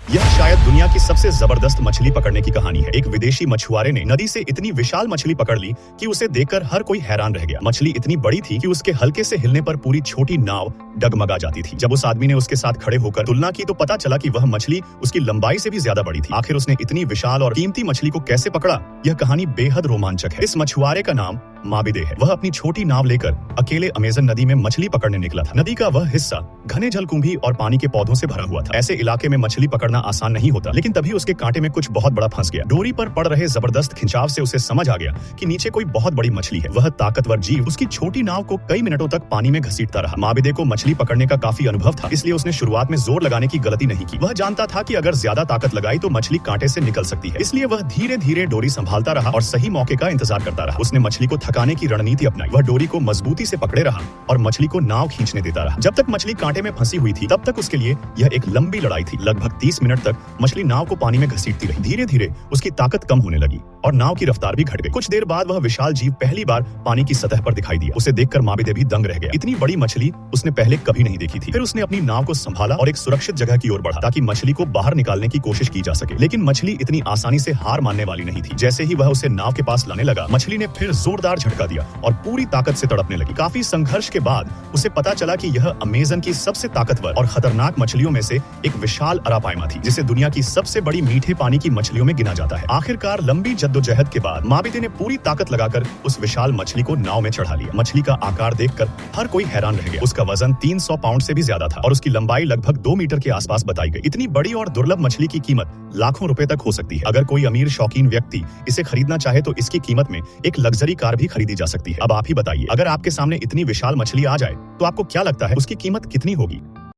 यह शायद दुनिया की सबसे जबरदस्त मछली पकड़ने की कहानी है। एक विदेशी मछुआरे ने नदी से इतनी विशाल मछली पकड़ ली कि उसे देखकर हर कोई हैरान रह गया। मछली इतनी बड़ी थी कि उसके हल्के से हिलने पर पूरी छोटी नाव डगमगा जाती थी। जब उस आदमी ने उसके साथ खड़े होकर तुलना की तो पता चला कि वह मछली उसकी लंबाई से भी ज्यादा बड़ी थी। आखिर उसने इतनी विशाल और कीमती मछली को कैसे पकड़ा? यह कहानी बेहद रोमांचक है। इस मछुआरे का नाम माबिदे है। वह अपनी छोटी नाव लेकर अकेले अमेज़न नदी में मछली पकड़ने निकला था। नदी का वह हिस्सा घने जलकुंभी और पानी के पौधों से भरा हुआ था। ऐसे इलाके में मछली पकड़ना आसान नहीं होता, लेकिन तभी उसके कांटे में कुछ बहुत बड़ा फंस गया। डोरी पर पड़ रहे जबरदस्त खिंचाव से उसे समझ आ गया कि नीचे कोई बहुत बड़ी मछली है। वह ताकतवर जीव उसकी छोटी नाव को कई मिनटों तक पानी में घसीटता रहा। माबिदे को मछली पकड़ने का काफी अनुभव था, इसलिए उसने शुरुआत में जोर लगाने की गलती नहीं की। वह जानता था कि अगर ज्यादा ताकत लगाई तो मछली कांटे से निकल सकती है, इसलिए वह धीरे धीरे डोरी संभालता रहा और सही मौके का इंतजार करता रहा। उसने मछली को थकाने की रणनीति अपनाई। वह डोरी को मजबूती से पकड़े रहा और मछली को नाव खींचने देता रहा। जब तक मछली कांटे में फंसी हुई थी तब तक उसके लिए यह एक लंबी लड़ाई थी। लगभग 30 मिनट तक मछली नाव को पानी में घसीटती रही। धीरे धीरे उसकी ताकत कम होने लगी और नाव की रफ्तार भी घट गई। कुछ देर बाद वह विशाल जीव पहली बार पानी की सतह पर दिखाई दिया। उसे देखकर माबिदे भी दंग रह गया। इतनी बड़ी मछली उसने पहले कभी नहीं देखी थी। फिर उसने अपनी नाव को संभाला और एक सुरक्षित जगह की ओर बढ़ा ताकि मछली को बाहर निकालने की कोशिश की जा सके। लेकिन मछली इतनी आसानी से हार मानने वाली नहीं थी। जैसे ही वह उसे नाव के पास लाने लगा, मछली ने फिर जोरदार झटका दिया और पूरी ताकत से तड़पने लगी। काफी संघर्ष के बाद उसे पता चला कि यह अमेज़न की सबसे ताकतवर और खतरनाक मछलियों में से एक विशाल अरापाइमा थी, जिसे दुनिया की सबसे बड़ी मीठे पानी की मछलियों में गिना जाता है। आखिरकार लंबी जद्दोजहद के बाद माबिदे ने पूरी ताकत लगाकर उस विशाल मछली को नाव में चढ़ा लिया। मछली का आकार देखकर हर कोई हैरान रह गया। उसका वजन 300 पाउंड से भी ज्यादा था और उसकी लंबाई लगभग 2 मीटर के आसपास बताई गई। इतनी बड़ी और दुर्लभ मछली की कीमत लाखों रुपए तक हो सकती है। अगर कोई अमीर शौकीन व्यक्ति इसे खरीदना चाहे तो इसकी कीमत में एक लग्जरी कार भी खरीदी जा सकती है। अब आप ही बताइए, अगर आपके सामने इतनी विशाल मछली आ जाए तो आपको क्या लगता है उसकी कीमत कितनी होगी?